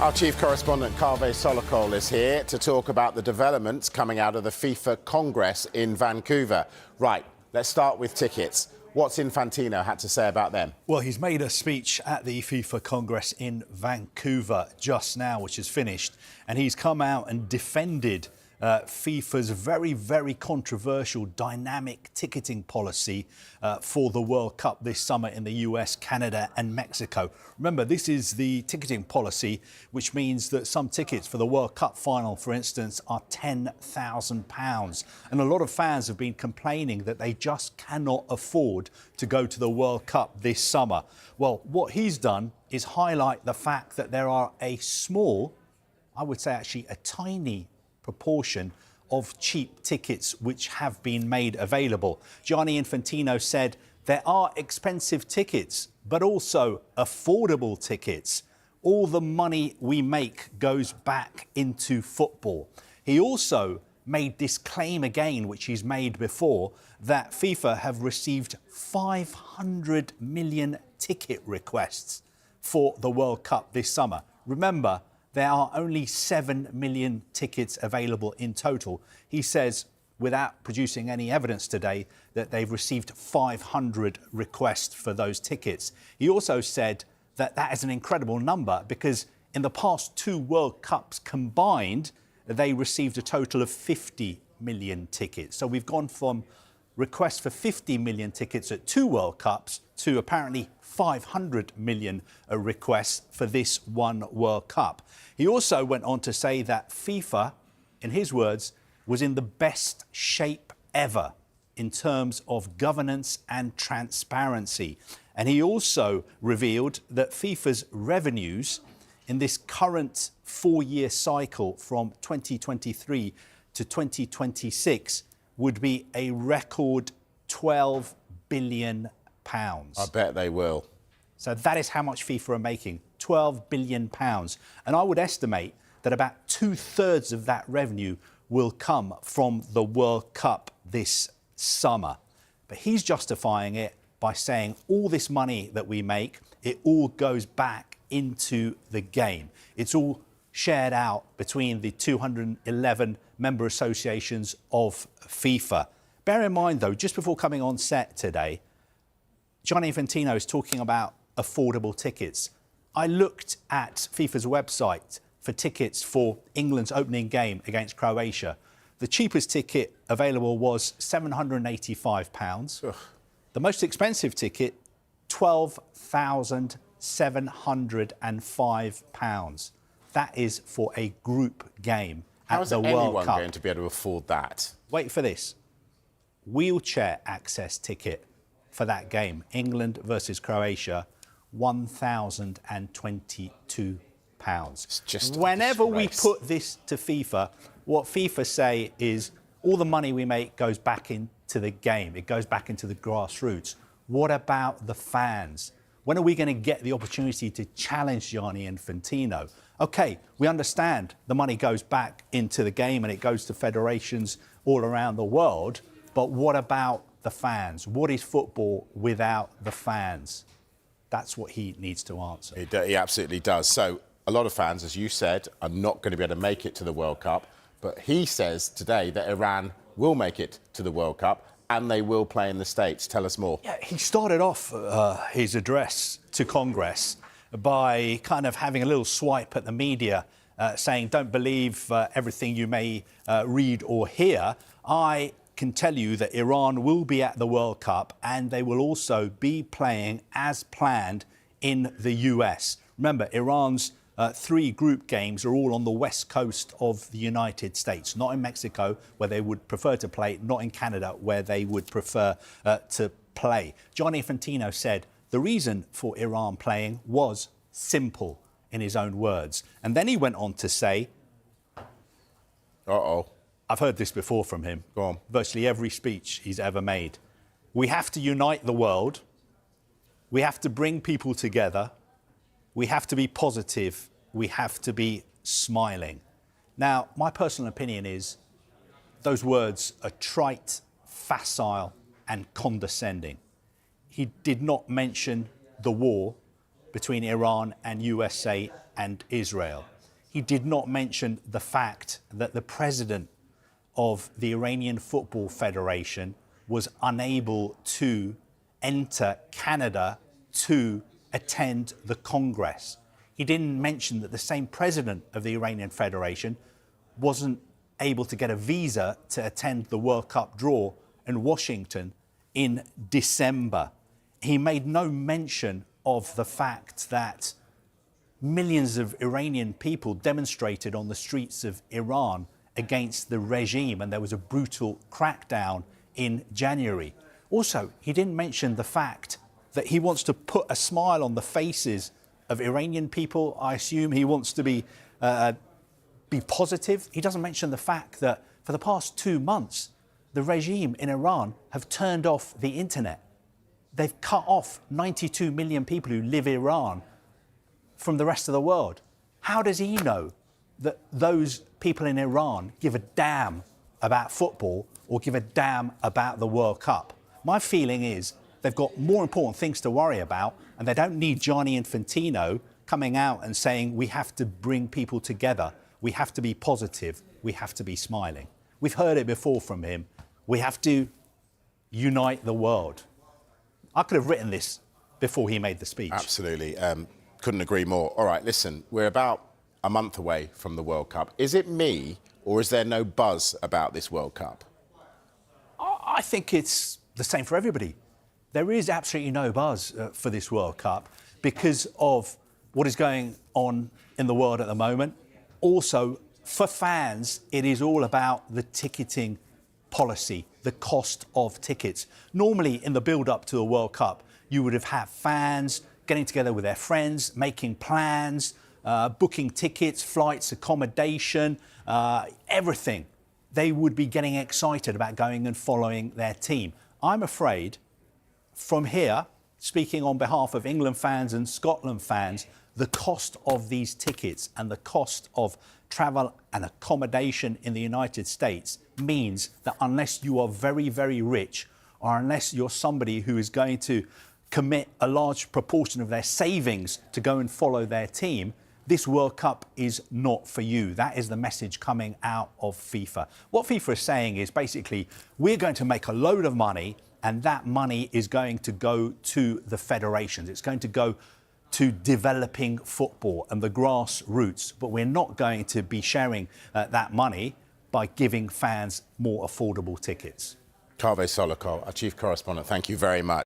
Our chief correspondent, Kaveh Solokol, is here to talk about the developments coming out of the FIFA Congress in Vancouver. Right, let's start with tickets. What's Infantino had to say about them? Well, he's made a speech at the FIFA Congress in Vancouver just now, which is finished, and he's come out and defended FIFA's very controversial dynamic ticketing policy for the World Cup this summer in the US, Canada and Mexico. Remember, this is the ticketing policy, which means that some tickets for the World Cup final, for instance, are £10,000. And a lot of fans have been complaining that they just cannot afford to go to the World Cup this summer. Well, what he's done is highlight the fact that there are a small, I would say actually a tiny proportion of cheap tickets which have been made available. Gianni Infantino said there are expensive tickets, but also affordable tickets. All the money we make goes back into football. He also made this claim again, which he's made before, that FIFA have received 500 million ticket requests for the World Cup this summer. Remember, there are only 7 million tickets available in total. He says, without producing any evidence today, that they've received 500 requests for those tickets. He also said that that is an incredible number because in the past 2 World Cups combined, they received a total of 50 million tickets. So we've gone from requests for 50 million tickets at 2 World Cups to apparently 500 million requests for this 1 World Cup. He also went on to say that FIFA, in his words, was in the best shape ever in terms of governance and transparency. And he also revealed that FIFA's revenues in this current 4-year cycle from 2023 to 2026 would be a record £12 billion. I bet they will. So that is how much FIFA are making, £12 billion. And I would estimate that about 2/3 of that revenue will come from the World Cup this summer. But he's justifying it by saying all this money that we make, it all goes back into the game. It's all shared out between the 211 member associations of FIFA. Bear in mind, though, just before coming on set today, Gianni Infantino is talking about affordable tickets. I looked at FIFA's website for tickets for England's opening game against Croatia. The cheapest ticket available was £785. Ugh. The most expensive ticket, £12,705. That is for a group game at the World Cup. How is anyone going to be able to afford that? Wait for this. Wheelchair access ticket for that game, England versus Croatia, £1,022. It's just Whenever we put this to FIFA, what FIFA say is all the money we make goes back into the game. It goes back into the grassroots. What about the fans? When are we going to get the opportunity to challenge Gianni Infantino? OK, we understand the money goes back into the game and it goes to federations all around the world. But what about the fans? What is football without the fans? That's what he needs to answer. He absolutely does. So a lot of fans, as you said, are not going to be able to make it to the World Cup. But he says today that Iran will make it to the World Cup and they will play in the States. Tell us more. Yeah, he started off his address to Congress by kind of having a little swipe at the media, saying, don't believe everything you may read or hear. I can tell you that Iran will be at the World Cup and they will also be playing as planned in the US. Remember, Iran's 3 group games are all on the west coast of the United States, not in Mexico, where they would prefer to play, not in Canada, where they would prefer to play. Gianni Infantino said the reason for Iran playing was simple, in his own words. And then he went on to say... Uh-oh. I've heard this before from him. Go on. Virtually every speech he's ever made. We have to unite the world. We have to bring people together. We have to be positive. We have to be smiling. Now, my personal opinion is those words are trite, facile and condescending. He did not mention the war between Iran and USA and Israel. he did not mention the fact that the president of the Iranian Football Federation was unable to enter Canada to attend the Congress. He didn't mention that the same president of the Iranian Federation wasn't able to get a visa to attend the World Cup draw in Washington in December. He made no mention of the fact that millions of Iranian people demonstrated on the streets of Iran against the regime, and there was a brutal crackdown in January. Also, he didn't mention the fact that he wants to put a smile on the faces of Iranian people. I assume he wants to be positive. He doesn't mention the fact that for the past 2 months, the regime in Iran have turned off the internet. They've cut off 92 million people who live in Iran from the rest of the world. How does he know that those people in Iran give a damn about football or give a damn about the World Cup? My feeling is they've got more important things to worry about, and they don't need Gianni Infantino coming out and saying we have to bring people together, we have to be positive, we have to be smiling. We've heard it before from him. We have to unite the world. I could have written this before he made the speech. Absolutely. Couldn't agree more. All right, listen, we're about a month away from the World Cup. Is it me, or is there no buzz about this World Cup? I think it's the same for everybody. There is absolutely no buzz for this World Cup because of what is going on in the world at the moment. Also, for fans, it is all about the ticketing policy, the cost of tickets. Normally, in the build-up to the World Cup, you would have had fans getting together with their friends, making plans, booking tickets, flights, accommodation, everything. They would be getting excited about going and following their team. I'm afraid, from here, speaking on behalf of England fans and Scotland fans, the cost of these tickets and the cost of travel and accommodation in the United States means that unless you are very, very rich, or unless you're somebody who is going to commit a large proportion of their savings to go and follow their team, this World Cup is not for you. That is the message coming out of FIFA. What FIFA is saying is basically, we're going to make a load of money, and that money is going to go to the federations. It's going to go to developing football and the grassroots, but we're not going to be sharing that money by giving fans more affordable tickets. Kaveh Solokol, our chief correspondent, thank you very much.